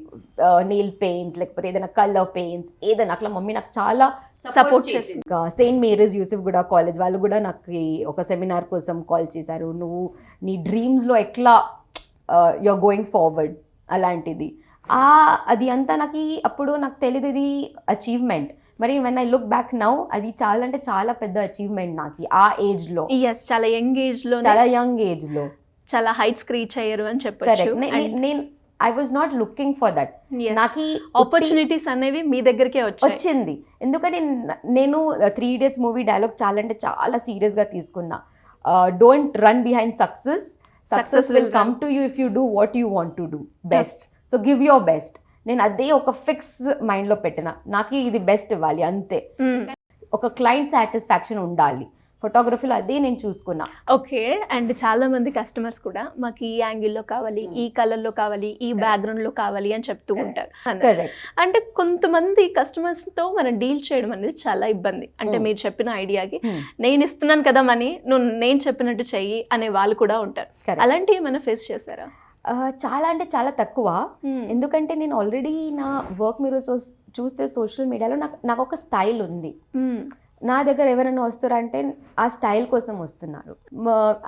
నెయిల్ పెయింట్స్, లేకపోతే ఏదైనా కలర్ పెయింట్స్, ఏదైనా అట్లా మమ్మీ నాకు చాలా సపోర్ట్ చేసింది. సెయింట్ మేరీస్ యూసుఫ్ కూడా కాలేజ్ వాళ్ళు కూడా నాకు ఒక సెమినార్ కోసం కాల్ చేశారు. నువ్వు నీ డ్రీమ్స్లో ఎట్లా యూఆర్ గోయింగ్ ఫార్వర్డ్, అలాంటిది. అది అంతా అప్పుడు నాకు తెలియదు ఇది అచీవ్మెంట్. మరి when I look back now అది చాలా అంటే చాలా పెద్ద అచీవ్మెంట్ నాకు ఆ ఏజ్ లో. చాలా యంగ్ ఏజ్ లో, చాలా యంగ్ ఏజ్ లో చాలా హైట్స్ రీచ్ అయ్యారు అని చెప్పొచ్చు. నేను I was not looking for that. నాకు ఆపర్చునిటీస్ అనేవి మీ దగ్గరికే వచ్చింది. ఎందుకంటే నేను 3 Idiots మూవీ డైలాగ్ చాలా అంటే చాలా సీరియస్ గా తీసుకున్నా. Don't run behind success will come to you if you do what you want to do best. So give your best. నేను అదే ఒక ఫిక్స్ మైండ్ లో పెట్టిన, నాకు ఇది బెస్ట్ ఇవ్వాలి అంతే. ఒక క్లయింట్ సాటిస్ఫాక్షన్ ఉండాలి ఫోటోగ్రఫీలో, అదే నేను చూసుకున్నా. ఓకే. అండ్ చాలా మంది కస్టమర్స్ కూడా మాకు ఈ యాంగిల్లో కావాలి, ఈ కలర్ లో కావాలి, ఈ బ్యాక్గ్రౌండ్ లో కావాలి అని చెప్తూ ఉంటారు. అంటే కొంతమంది కస్టమర్స్ తో మనం డీల్ చేయడం అనేది చాలా ఇబ్బంది. అంటే మీరు చెప్పిన ఐడియాకి నేను ఇస్తున్నాను కదా మనీ, నువ్వు నేను చెప్పినట్టు చెయ్యి అనే వాళ్ళు కూడా ఉంటారు. అలాంటివి ఏమైనా ఫేస్ చేశారా? చాలా అంటే చాలా తక్కువ. ఎందుకంటే నేను ఆల్రెడీ నా వర్క్ మీరు చూస్తే సోషల్ మీడియాలో నాకు ఒక స్టైల్ ఉంది. నా దగ్గర ఎవరైనా వస్తారంటే ఆ స్టైల్ కోసం వస్తున్నారు.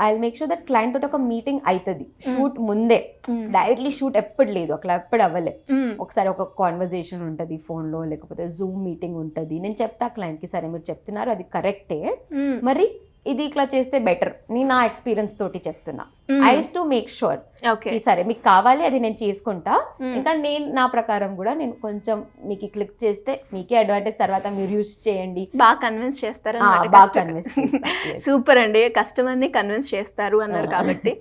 I make sure that client తోటి ఒక మీటింగ్ అవుతుంది షూట్ ముందే. డైరెక్ట్లీ షూట్ ఎప్పుడు లేదు, అట్లా ఎప్పుడు అవ్వలే. ఒకసారి ఒక కాన్వర్జేషన్ ఉంటుంది ఫోన్లో, లేకపోతే జూమ్ మీటింగ్ ఉంటుంది. నేను చెప్తా క్లయింట్కి, సరే మీరు చెప్తున్నారు అది కరెక్టే, మరి ఇది ఇట్లా చేస్తే బెటర్. నేను నా ఎక్స్పీరియన్స్ తోటి చెప్తున్నా. I use to make sure సరే మీకు కావాలి అది నేను చేసుకుంటా. ఇంకా నేను నా ప్రకారం కూడా నేను కొంచెం మీకు క్లిక్ చేస్తే మీకే అడ్వాంటేజ్, తర్వాత మీరు యూస్ చేయండి. బాగా కన్విన్స్ చేస్తారు. సూపర్ అండి, కస్టమర్ని కన్విన్స్ చేస్తారు అన్నారు కాబట్టి.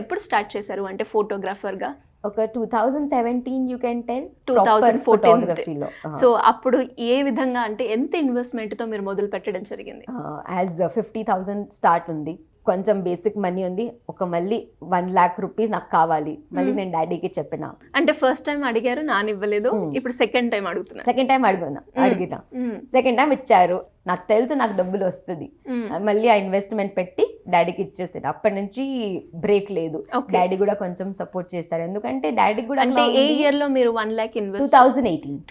ఎప్పుడు స్టార్ట్ చేశారు అంటే ఫోటోగ్రాఫర్ గా? ఒక 2017 యూ కెన్ టెల్, 2014. సో అప్పుడు ఏ విధంగా అంటే ఎంత ఇన్వెస్ట్మెంట్ తో మీరు మొదలు పెట్టడం జరిగింది? యాజ్ 50,000 స్టార్ట్ ఉంది, కొంచెం బేసిక్ మనీ ఉంది. ఒక మళ్ళీ 1 lakh rupees నాకు కావాలి. మళ్ళీ నేను డాడీకి చెప్పిన. అంటే ఫస్ట్ టైం అడిగారు, నానివ్వలేదు, ఇప్పుడు సెకండ్ టైం అడుగుతున్నా. సెకండ్ టైం అడిగిన సెకండ్ టైం ఇచ్చారు. నాకు తెలుసు నాకు డబ్బులు వస్తుంది. మళ్ళీ ఆ ఇన్వెస్ట్మెంట్ పెట్టి డాడీకి ఇచ్చేస్తాను. అప్పటి నుంచి బ్రేక్ లేదు. డాడీ కూడా కొంచెం సపోర్ట్ చేస్తారు, ఎందుకంటే డాడీ కూడా. అంటే ఏ ఇయర్ లో మీరు 1 lakh ఇన్వెస్ట్?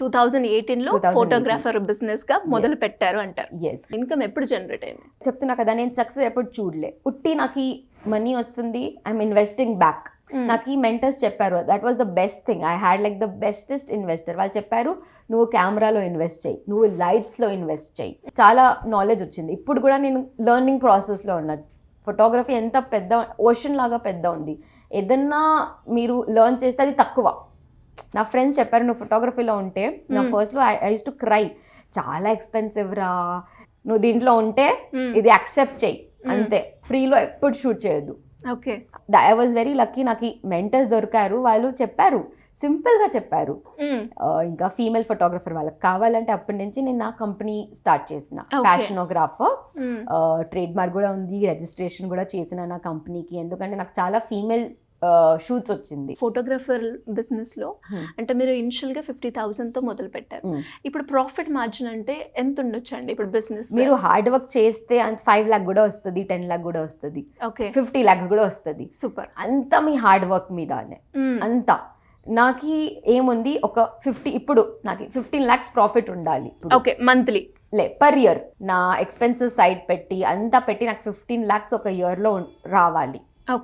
2018 లో ఫోటోగ్రాఫర్ బిజినెస్ గా మొదలు పెట్టారు అంటారు. ఇన్కమ్ ఎప్పుడు జనరేట్ అయింది? చెప్తున్నా కదా, నేను సక్సెస్ ఎప్పుడు చూడలే. ఉట్టి నాకు మనీ వస్తుంది, ఐఎమ్ ఇన్వెస్టింగ్ బ్యాక్. నాకు ఈ మెంటర్స్ చెప్పారు, that was the best thing. I had like the bestest investor. వాళ్ళు చెప్పారు, నువ్వు కెమెరాలో ఇన్వెస్ట్ చేయి, నువ్వు లైట్స్లో ఇన్వెస్ట్ చేయి. చాలా నాలెడ్జ్ వచ్చింది. ఇప్పుడు కూడా నేను లెర్నింగ్ ప్రాసెస్లో ఉన్నా. ఫోటోగ్రఫీ ఎంత పెద్ద ఓషన్ లాగా పెద్ద ఉంది. ఏదన్నా మీరు లెర్న్ చేస్తే అది తక్కువ. నా ఫ్రెండ్స్ చెప్పారు, నువ్వు ఫోటోగ్రఫీలో ఉంటే, నా ఫస్ట్లో ఐ యూస్ టు క్రై, చాలా ఎక్స్పెన్సివ్ రా, నువ్వు దీంట్లో ఉంటే ఇది యాక్సెప్ట్ చేయి అంతే, ఫ్రీలో ఎప్పుడు షూట్ చేయొద్దు. Okay. I was very lucky, నాకు మెంటర్స్ దొరికారు. వాళ్ళు చెప్పారు, సింపుల్ గా చెప్పారు. ఇంకా ఫీమేల్ ఫోటోగ్రఫర్ వాళ్ళకి కావాలంటే అప్పటి నుంచి నేను నా కంపెనీ స్టార్ట్ చేసిన, ఫ్యాషనోగ్రాఫర్. ట్రేడ్ మార్క్ కూడా ఉంది, రిజిస్ట్రేషన్ కూడా చేసిన నా కంపెనీకి. ఎందుకంటే నాకు చాలా ఫీమేల్ షూట్స్ వచ్చింది. ఫోటోగ్రఫర్ బిజినెస్ లో అంటే మీరు ఇనిషియల్ గా 50,000 తో మొదలు పెట్టారు. ఇప్పుడు ప్రాఫిట్ మార్జిన్ అంటే ఎంత ఉండొచ్చు అండి ఇప్పుడు బిజినెస్? మీరు హార్డ్ వర్క్ చేస్తే 5 lakh కూడా వస్తుంది, 10 lakh కూడా వస్తుంది, 50 lakhs కూడా వస్తుంది. సూపర్. అంతా మీ హార్డ్ వర్క్ మీదనే. అంతా నాకు ఏముంది, ఒక 50, ఇప్పుడు నాకు 15 lakhs ప్రాఫిట్ ఉండాలి. Okay, monthly per year. నా ఎక్స్పెన్సెస్ సైడ్ పెట్టి అంతా పెట్టి నాకు 15 lakhs ఒక ఇయర్ లో రావాలి.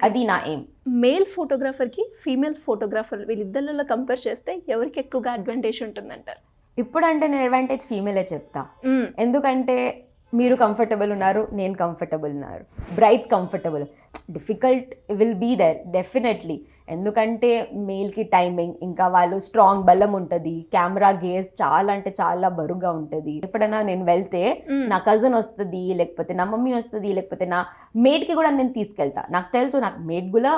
అది నా ఎయిమ్. మేల్ ఫోటోగ్రాఫర్ కి ఫీమేల్ ఫోటోగ్రాఫర్ వీళ్ళిద్దరిలో కంపేర్ చేస్తే ఎవరికి ఎక్కువగా అడ్వాంటేజ్ ఉంటుందంటారు? ఇప్పుడు అంటే నేను అడ్వాంటేజ్ ఫీమేలే చెప్తా. ఎందుకంటే మీరు కంఫర్టబుల్ ఉన్నారు, నేను కంఫర్టబుల్ ఉన్నారు, brides comfortable. Difficult will be there definitely. ఎందుకంటే మేల్కి టైమింగ్, ఇంకా వాళ్ళు స్ట్రాంగ్ బలం ఉంటుంది, కెమెరా గేజ్ చాలా అంటే చాలా బరువుగా ఉంటుంది. ఎప్పుడైనా నేను వెళ్తే నా కజిన్ వస్తుంది, లేకపోతే నా మమ్మీ వస్తుంది, లేకపోతే నా మేట్కి కూడా నేను తీసుకెళ్తా. నాకు తెలుసు నాకు మేట్ కూడా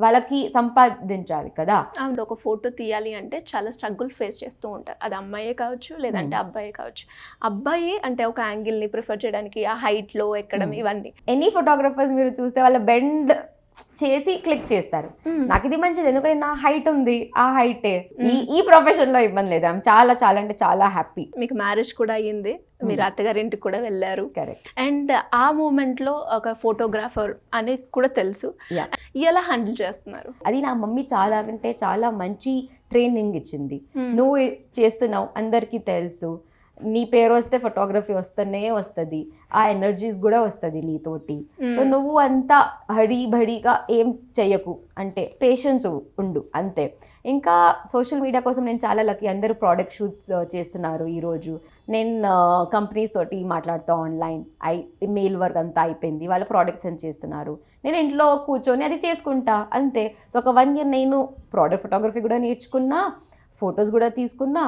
వాళ్ళకి సంపాదించాలి కదా. ఒక ఫోటో తీయాలి అంటే చాలా స్ట్రగుల్ ఫేస్ చేస్తూ ఉంటారు. అది అమ్మాయే కావచ్చు, లేదంటే అబ్బాయే కావచ్చు. అబ్బాయి అంటే ఒక యాంగిల్ని ప్రిఫర్ చేయడానికి ఆ హైట్లో ఎక్కడం, ఇవన్నీ. ఎనీ ఫోటోగ్రఫర్స్ మీరు చూస్తే వాళ్ళ బెండ్ చేసి క్లిక్ చేస్తారు. నాకు ఇది మంచిది, ఎందుకంటే నా హైట్ ఉంది, ఆ హైటే. ఈ ప్రొఫెషన్ లో ఇబ్బంది లేదు. చాలా చాలా అంటే చాలా హ్యాపీ. మీకు మ్యారేజ్ కూడా అయ్యింది, మీరు అత్తగారింటికి కూడా వెళ్ళారు. కరెక్ట్. అండ్ ఆ మూమెంట్ లో ఒక ఫోటోగ్రాఫర్ అనేది కూడా తెలుసు, ఎలా హ్యాండిల్ చేస్తున్నారు? అది నా మమ్మీ చాలా అంటే చాలా మంచి ట్రైనింగ్ ఇచ్చింది. నువ్వు చేస్తున్నావు, అందరికీ తెలుసు, నీ పేరు వస్తే ఫోటోగ్రఫీ వస్తూనే వస్తుంది, ఆ ఎనర్జీస్ కూడా వస్తుంది నీతోటి. సో నువ్వు అంతా హడీబడిగా ఏం చెయ్యకు, అంటే పేషెన్స్ ఉండు అంతే. ఇంకా సోషల్ మీడియా కోసం నేను చాలా లక్కీ, అందరూ ప్రోడక్ట్ షూట్స్ చేస్తున్నారు ఈరోజు. నేను కంపెనీస్ తోటి మాట్లాడుతూ ఆన్లైన్, మెయిల్ వర్క్ అంతా అయిపోయింది, వాళ్ళ ప్రోడక్ట్స్ అని చేస్తున్నారు. నేను ఇంట్లో కూర్చొని అది చేసుకుంటా అంతే. సో ఒక 1 year నేను ప్రోడక్ట్ ఫోటోగ్రఫీ కూడా నేర్చుకున్నా, ఫొటోస్ కూడా తీసుకున్నా,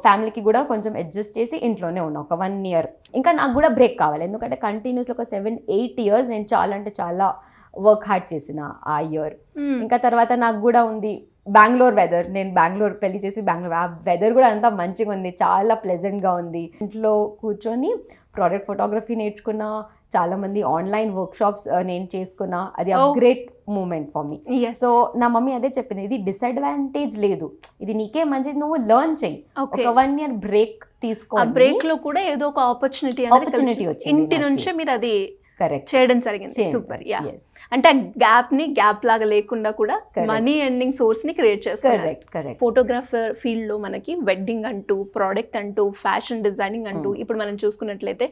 ఫ్యామిలీకి కూడా కొంచెం అడ్జస్ట్ చేసి ఇంట్లోనే ఉన్నా ఒక 1 year. ఇంకా నాకు కూడా బ్రేక్ కావాలి, ఎందుకంటే కంటిన్యూస్గా ఒక 7-8 years నేను చాలా అంటే చాలా వర్క్ హార్డ్ చేసిన ఆ ఇయర్. ఇంకా తర్వాత నాకు కూడా ఉంది బెంగళూరు వెదర్, నేను బెంగళూరు పెళ్లి చేసి బెంగళూరు, ఆ వెదర్ కూడా అంతా మంచిగా ఉంది, చాలా ప్లెజెంట్గా ఉంది. ఇంట్లో కూర్చొని ప్రోడక్ట్ ఫోటోగ్రఫీ నేర్చుకున్నా, చాలా మంది ఆన్లైన్ వర్క్ షాప్స్ నేను చేసుకున్నా. అది great moment for me. So నా మమ్మీ అదే చెప్పింది, ఇది డిసడ్వాంటేజ్ లేదు, ఇది నీకే మంచిది, నువ్వు లెర్న్ చెయ్యి. ఒక 1 year బ్రేక్ తీసుకో. ఆ బ్రేక్ లో కూడా ఏదో ఒక ఆపర్చునిటీ వచ్చింది ఇంటి నుంచే మీరు అది కరెక్ట్ చేయడం జరిగింది. సూపర్. యా, అంటే ఆ గ్యాప్ ని గ్యాప్ లాగా లేకుండా కూడా మనీ ఎర్నింగ్ సోర్స్ ని క్రియేట్ చేస్తారు. ఫోటోగ్రాఫర్ ఫీల్డ్ లో మనకి వెడ్డింగ్ అంటూ, ప్రోడక్ట్ అంటూ, ఫ్యాషన్ డిజైనింగ్ అంటూ, ఇప్పుడు మనం చూసుకున్నట్లయితే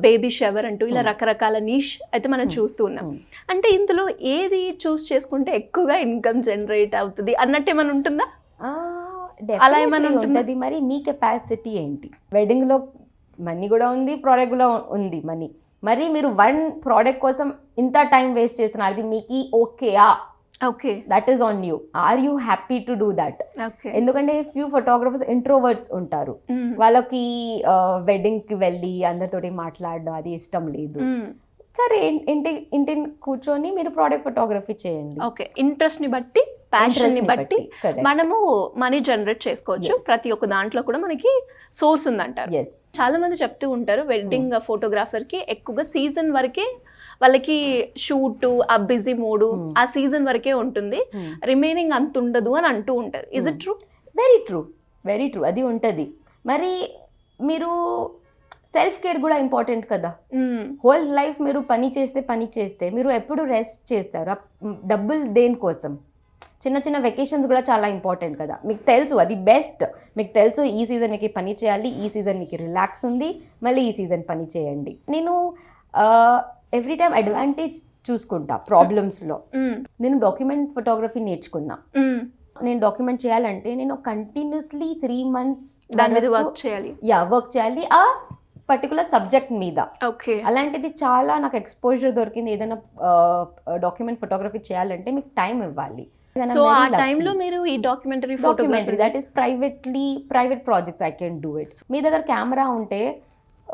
బేబీ షవర్ అంటూ ఇలా రకరకాల నీష్ అయితే మనం చూస్తూ ఉన్నాం. అంటే ఇందులో ఏది చూస్ చేసుకుంటే ఎక్కువగా ఇన్కమ్ జనరేట్ అవుతుంది అన్నట్టు ఏమైనా ఉంటుందా? అలా ఏమైనా ఉంటుంది. మరి మీ కెపాసిటీ ఏంటి? వెడ్డింగ్ లో మనీ కూడా ఉంది, ప్రోడక్ట్ కూడా ఉంది మనీ. మరి మీరు 1 ప్రోడక్ట్ కోసం ఇంత టైం వేస్ట్ చేస్తున్నారు, అది మీకు ఓకేయా? Okay, that is on you. Are you happy to do that? ఎందుకంటే ఫ్యూ ఫోటోగ్రఫర్స్ ఇంట్రోవర్ట్స్ ఉంటారు, వాళ్ళకి వెడ్డింగ్ కి వెళ్ళి అందరితోటి మాట్లాడడం అది ఇష్టం లేదు. సరే, ఇంటి కూర్చొని మీరు ప్రోడక్ట్ ఫోటోగ్రఫీ చేయండి. ఓకే, ఇంట్రెస్ట్ ని బట్టి, ప్యాషన్ ని బట్టి మనము మనీ జనరేట్ చేసుకోవచ్చు. ప్రతి ఒక్క దాంట్లో కూడా మనకి సోర్స్ ఉందంటారు. చాలా మంది చెప్తూ ఉంటారు, వెడ్డింగ్ ఫోటోగ్రాఫర్ కి ఎక్కువగా సీజన్ వరకే వాళ్ళకి షూట్, ఆ బిజీ మూడు ఆ సీజన్ వరకే ఉంటుంది, రిమైనింగ్ అంత ఉండదు అని అంటూ ఉంటారు. Is it true? Very true, very true. అది ఉంటుంది. మరి మీరు సెల్ఫ్ కేర్ కూడా ఇంపార్టెంట్ కదా. హోల్ లైఫ్ మీరు పని చేస్తే మీరు ఎప్పుడు రెస్ట్ చేస్తారు? డబ్బులు దేనికోసం? చిన్న చిన్న వెకేషన్స్ కూడా చాలా ఇంపార్టెంట్ కదా. మీకు తెలుసు అది బెస్ట్, మీకు తెలుసు ఈ సీజన్ మీకు పని చేయాలి, ఈ సీజన్ మీకు రిలాక్స్ ఉంది, మళ్ళీ ఈ సీజన్ పని చేయండి. నేను ఎవ్రీ టైం అడ్వాంటేజ్ చూసుకుంటా ప్రాబ్లమ్స్లో. నేను డాక్యుమెంట్ ఫోటోగ్రఫీ నేర్చుకున్నా. నేను డాక్యుమెంట్ చేయాలంటే నేను కంటిన్యూస్లీ 3 months దాని మీద వర్క్ చేయాలి ఆ పర్టికులర్ సబ్జెక్ట్ మీద. అలాంటిది చాలా నాకు ఎక్స్పోజర్ దొరికింది. ఏదైనా డాక్యుమెంట్ ఫోటోగ్రఫీ చేయాలంటే మీకు టైం ఇవ్వాలి. సో ఆ టైంలో మీరు ఈ documentary that is private projects I can do it. మీ దగ్గర కెమెరా ఉంటే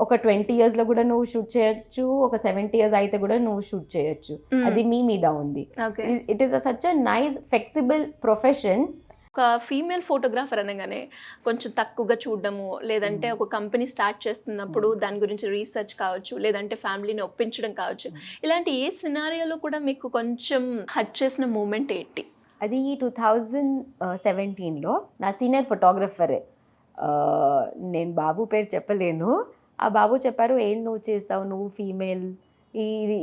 ఒక 20 years లో కూడా నువ్వు షూట్ చేయొచ్చు, ఒక 70 years అయితే కూడా నువ్వు షూట్ చేయొచ్చు. అది మీ మీద ఉంది. It is such a nice flexible profession. ఒక ఫీమేల్ ఫోటోగ్రాఫర్ అనగానే కొంచెం తక్కువగా చూడడము, లేదంటే ఒక కంపెనీ స్టార్ట్ చేస్తున్నప్పుడు దాని గురించి రీసెర్చ్ కావచ్చు, లేదంటే ఫ్యామిలీని ఒప్పించడం కావచ్చు, ఇలాంటి ఏ సినారియోలో కూడా మీకు కొంచెం హర్ట్ చేసిన మూమెంట్ ఏంటి? అది 2017లో నా సీనియర్ ఫోటోగ్రఫర్, నేను బాబు పేరు చెప్పలేను, ఆ బాబు చెప్పారు, ఏం నువ్వు చేస్తావు, నువ్వు ఫీమేల్,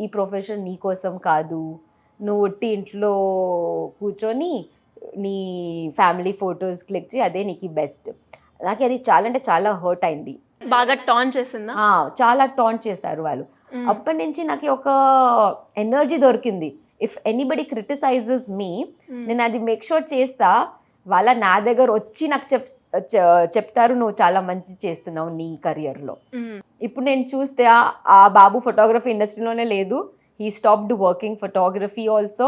ఈ ప్రొఫెషన్ నీ కోసం కాదు, నువ్వు ఒట్టి ఇంట్లో కూర్చొని నీ ఫ్యామిలీ ఫొటోస్ క్లిక్ చేయి, అదే నీకు బెస్ట్. నాకు అది చాలా అంటే చాలా హర్ట్ అయింది. బాగా టాన్ చేసిందా? చాలా టాన్ చేశారు వాళ్ళు. అప్పటి నుంచి నాకు ఒక ఎనర్జీ దొరికింది. ఇఫ్ ఎనీబడి క్రిటిసైజెస్ మీ, నేను అది మేక్ షూర్ చేస్తా, వాళ్ళ నా దగ్గర వచ్చి నాకు చెప్తారు నువ్వు చాలా మంచి చేస్తున్నావు నీ కెరియర్లో. ఇప్పుడు నేను చూస్తే ఆ బాబు ఫోటోగ్రఫీ ఇండస్ట్రీలోనే లేదు. He stopped working photography also,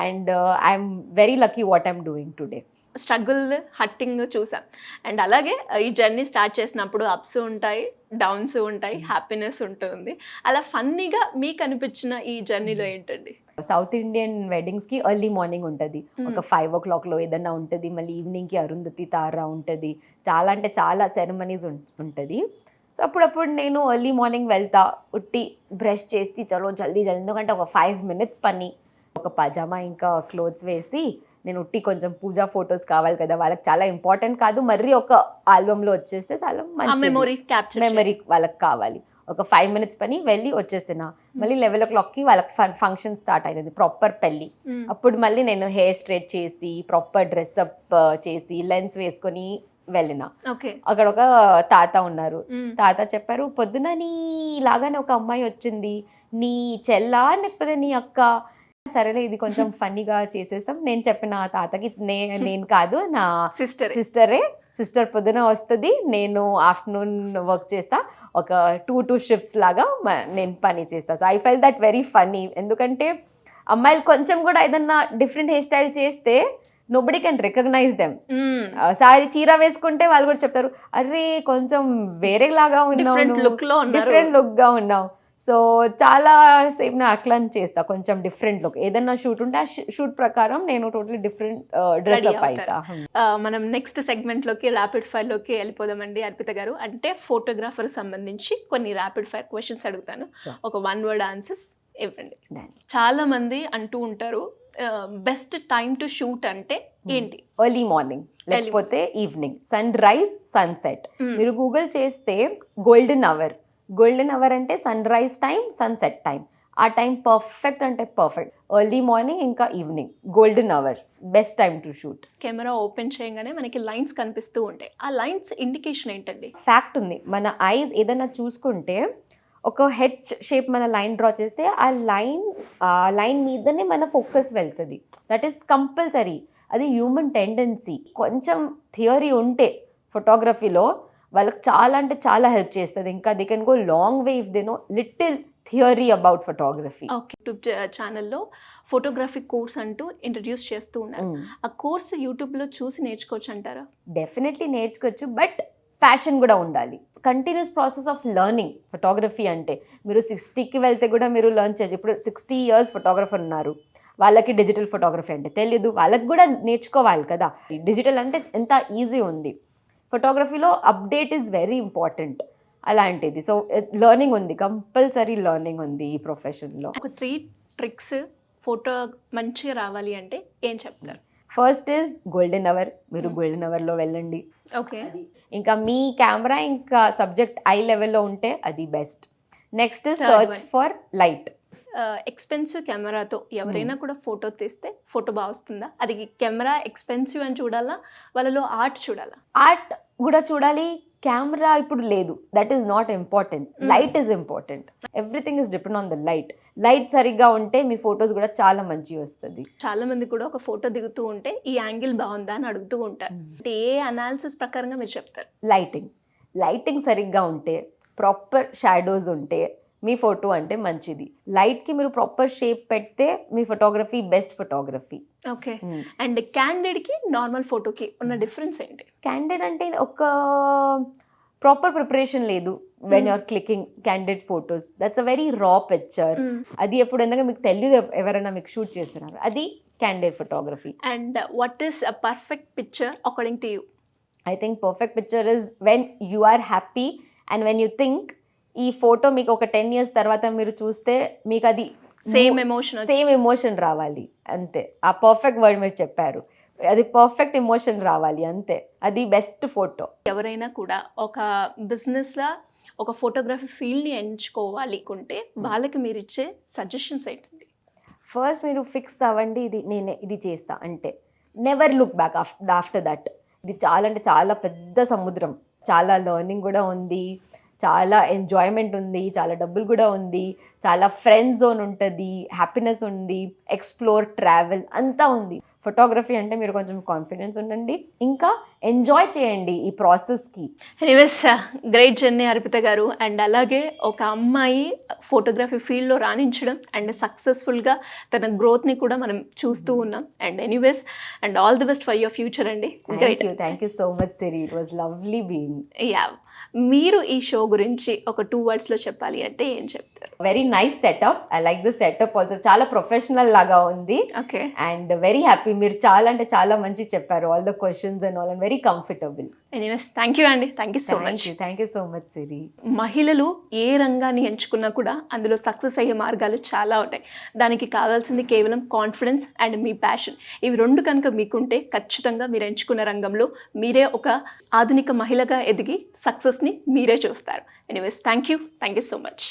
and I'm very lucky what I'm doing today. Struggle, హట్టింగ్ చూసాం. అండ్ అలాగే ఈ జర్నీ స్టార్ట్ చేసినప్పుడు అప్స్ ఉంటాయి, డౌన్స్ ఉంటాయి, హ్యాపీనెస్ ఉంటుంది. అలా ఫన్నీగా మీకు అనిపించిన ఈ జర్నీలో ఏంటండి? సౌత్ ఇండియన్ వెడ్డింగ్స్కి ఎర్లీ మార్నింగ్ ఉంటుంది, ఒక 5 o'clock ఏదన్నా ఉంటుంది, మళ్ళీ ఈవినింగ్కి అరుంధతి తారా ఉంటుంది, చాలా అంటే చాలా సెరమనీస్ ఉంటుంది. సో అప్పుడప్పుడు నేను ఎర్లీ మార్నింగ్ వెళ్తా, ఉట్టి బ్రష్ చేసి చలో జల్దీ ఎందుకంటే ఒక 5 minutes పని, ఒక పజామా ఇంకా క్లోత్స్ వేసి నేను ఉట్టి కొంచెం పూజా ఫొటోస్ కావాలి కదా, వాళ్ళకి చాలా ఇంపార్టెంట్ కాదు, మరీ ఒక ఆల్బమ్లో వచ్చేస్తే చాలా మంచి మెమరీ వాళ్ళకి కావాలి. ఒక 5 minutes పని వెళ్ళి వచ్చేసినా, మళ్ళీ 11 o'clockకి వాళ్ళకి ఫంక్షన్ స్టార్ట్ అవుతుంది, ప్రాపర్ పెళ్ళి. అప్పుడు మళ్ళీ నేను హెయిర్ స్ట్రైట్ చేసి ప్రాపర్ డ్రెస్అప్ చేసి లెన్స్ వేసుకొని వెళ్ళిన. అక్కడ ఒక తాత ఉన్నారు, తాత చెప్పారు, పొద్దున నీ లాగానే ఒక అమ్మాయి వచ్చింది, నీ చెల్లా లేకపోతే నీ అక్క, సరేలే ఇది కొంచెం ఫన్నీగా చేసేస్తాం. నేను చెప్పిన తాతకి నేను కాదు, నా సిస్టర్ పొద్దున వస్తుంది, నేను ఆఫ్టర్నూన్ వర్క్ చేస్తా, ఒక 2 షిఫ్ట్స్ లాగా నేను పని చేస్తా. So I felt that very funny. ఎందుకంటే అమ్మాయిలు కొంచెం కూడా ఏదన్నా డిఫరెంట్ హెయిర్ స్టైల్ చేస్తే nobody can recognize them. Sorry చీర వేసుకుంటే వాళ్ళు కూడా చెప్తారు, అరే కొంచెం వేరేలాగా ఉన్నావు, డిఫరెంట్ లుక్ గా ఉన్నావు. సో చాలా సేపు నేను అట్లా చేస్తా, కొంచెం డిఫరెంట్ లుక్. ఏదన్నా షూట్ ఉంటే ఆ షూట్ ప్రకారం నేను టోటలీ డిఫరెంట్ డ్రెస్ అప్ అవుతా. మనం నెక్స్ట్ సెగ్మెంట్ లోకి ర్యాపిడ్ ఫైర్ లోకి వెళ్ళిపోదామండి అర్పిత గారు. అంటే ఫోటోగ్రాఫర్ సంబంధించి కొన్ని ర్యాపిడ్ ఫైర్ క్వశ్చన్స్ అడుగుతాను, ఒక 1 word ఆన్సర్స్ ఇవ్వండి. చాలా మంది అంటూ ఉంటారు బెస్ట్ టైం టు షూట్ అంటే ఏంటి? ఎర్లీ మార్నింగ్ లేకపోతే ఈవినింగ్, సన్ రైజ్ సన్సెట్. మీరు గూగుల్ చేస్తే గోల్డెన్ అవర్ అంటే sunrise time, sunset time. ఆ టైం పర్ఫెక్ట్ అంటే పర్ఫెక్ట్. ఎర్లీ మార్నింగ్ ఇంకా evening, golden hour, best time to shoot. Camera open చేయగానే మనకి లైన్స్ కనిపిస్తూ ఉంటాయి, ఆ లైన్స్ ఇండికేషన్ ఏంటండి? ఫ్యాక్ట్ ఉంది, మన ఐస్ ఏదైనా చూసుకుంటే ఒక హెచ్ షేప్ మన లైన్ డ్రా చేస్తే ఆ లైన్ మీదనే మన ఫోకస్ వెళ్తుంది. That is compulsory. అది హ్యూమన్ టెండెన్సీ. కొంచెం థియరీ ఉంటే ఫోటోగ్రఫీలో వాళ్ళకి చాలా అంటే చాలా హెల్ప్ చేస్తుంది. ఇంకా they can go long way if they know little theory about photography. Okay, YouTube ఛానల్లో ఫోటోగ్రఫీ కోర్స్ అంటూ ఇంట్రడ్యూస్ చేస్తూ ఉన్నారు. ఆ కోర్స్ యూట్యూబ్లో చూసి నేర్చుకోవచ్చు అంటారా? డెఫినెట్లీ నేర్చుకోవచ్చు, బట్ ప్యాషన్ కూడా ఉండాలి. Continuous process of learning photography అంటే. మీరు 60కి వెళ్తే కూడా మీరు లెర్న్ చేయొచ్చు. ఇప్పుడు 60 years ఫోటోగ్రఫర్ ఉన్నారు, వాళ్ళకి డిజిటల్ ఫోటోగ్రఫీ అంటే తెలియదు, వాళ్ళకి కూడా నేర్చుకోవాలి కదా. డిజిటల్ అంటే ఎంత ఈజీ ఉంది. ఫోటోగ్రఫీలో అప్డేట్ ఈజ్ వెరీ ఇంపార్టెంట్. అలాంటిది. సో లెర్నింగ్ ఉంది, కంపల్సరీ లెర్నింగ్ ఉంది ఈ ప్రొఫెషన్లో. ఒక 3 ట్రిక్స్ ఫోటో మంచిగా రావాలి అంటే ఏం చెప్తారు? First is golden hour. మీరు గోల్డెన్ అవర్లో వెళ్ళండి. ఓకే, ఇంకా మీ కెమెరా ఇంకా సబ్జెక్ట్ ఐ లెవెల్లో ఉంటే అది best. Next search for light. Expensive కెమెరాతో ఎవరైనా కూడా ఫోటో తీస్తే ఫోటో బాగా వస్తుందా? అది కెమెరా ఎక్స్పెన్సివ్ అని చూడాలా, వాళ్ళలో ఆర్ట్ చూడాలా? ఆర్ట్ కూడా చూడాలి, కెమెరా ఇప్పుడు లేదు, that is not important. Light is important. Everything is depend on the light సరిగ్గా ఉంటే మీ ఫొటోస్ కూడా చాలా మంచిగా వస్తుంది. చాలా మంది కూడా ఒక ఫోటో దిగుతూ ఉంటే ఈ యాంగిల్ బాగుందా అని అడుగుతూ ఉంటారు. అంటే ఏ అనాలిసిస్ ప్రకారంగా మీరు చెప్తారు? లైటింగ్ సరిగ్గా ఉంటే, ప్రాపర్ షాడోస్ ఉంటే మీ ఫోటో అంటే మంచిది. లైట్కి మీరు ప్రాపర్ షేప్ పెడితే మీ photography best photography. Okay, and క్యాండిడ్కి నార్మల్ ఫోటోకి ఉన్న డిఫరెన్స్ ఏంటి? క్యాండిడ్ అంటే ఒక ప్రాపర్ ప్రిపరేషన్ లేదు. When you're clicking candid photos, that's a very raw picture. అది ఎప్పుడు ఎందుకంటే మీకు తెలియదు, ఎవరైనా మీకు షూట్ చేస్తున్నారు, అది candid photography. And what is a perfect picture according to you? I think perfect picture is when you are happy and when you think ఈ ఫోటో మీకు ఒక 10 years తర్వాత మీరు చూస్తే మీకు అది సేమ్ ఎమోషన్ రావాలి, అంతే. ఆ పర్ఫెక్ట్ వర్డ్ మీరు చెప్పారు, అది పర్ఫెక్ట్ ఎమోషన్ రావాలి, అంతే. అది బెస్ట్ ఫోటో. ఎవరైనా కూడా ఒక బిజినెస్లా ఒక ఫోటోగ్రఫీ ఫీల్డ్ని ఎంచుకోవాలి అనుకుంటే వాళ్ళకి మీరు ఇచ్చే సజెషన్స్ ఏంటండి? ఫస్ట్ మీరు ఫిక్స్ అవ్వండి, ఇది చేస్తా అంటే. Never look back after that. ఇది చాలా అంటే చాలా పెద్ద సముద్రం, చాలా లెర్నింగ్ కూడా ఉంది, చాలా ఎంజాయ్మెంట్ ఉంది, చాలా డబ్బులు కూడా ఉంది, చాలా ఫ్రెండ్ జోన్ ఉంటుంది, హ్యాపీనెస్ ఉంది, ఎక్స్ప్లోర్, ట్రావెల్ అంతా ఉంది. ఫోటోగ్రఫీ అంటే మీరు కొంచెం కాన్ఫిడెన్స్ ఉండండి, ఇంకా ఎంజాయ్ చేయండి ఈ ప్రాసెస్కి. ఎనీవేస్, గ్రేట్ జర్నీ అర్పిత గారు. అండ్ అలాగే ఒక అమ్మాయి ఫోటోగ్రఫీ ఫీల్డ్లో రాణించడం అండ్ సక్సెస్ఫుల్గా తన గ్రోత్ని కూడా మనం చూస్తూ ఉన్నాం. And anyways, and all the best for your future అండి. Great, thank you so much Siri, it was lovely being. Yeah, మీరు ఈ షో గురించి ఒక 2 wordsలో చెప్పాలి అంటే ఏం చెప్తారు? Very nice setup. I like the setup also. చాలా ప్రొఫెషనల్ లాగా ఉంది. Okay, and very happy. మీరు చాలా అంటే చాలా మంచి చెప్పారు, all the questions and all, and very comfortable. Anyways, thank you అండి. Thank you so much. Thank you so much Siri. మహిళలు ఏ రంగాన్ని ఎంచుకున్నా కూడా అందులో సక్సెస్ అయ్యే మార్గాలు చాలా ఉంటాయి. దానికి కావాల్సింది కేవలం కాన్ఫిడెన్స్ అండ్ మీ ప్యాషన్. ఇవి 2 కనుక మీకుంటే ఖచ్చితంగా మీరు ఎంచుకున్న రంగంలో మీరే ఒక ఆధునిక మహిళగా ఎదిగి సక్సెస్ని మీరే చూస్తారు. Anyways, thank you so much.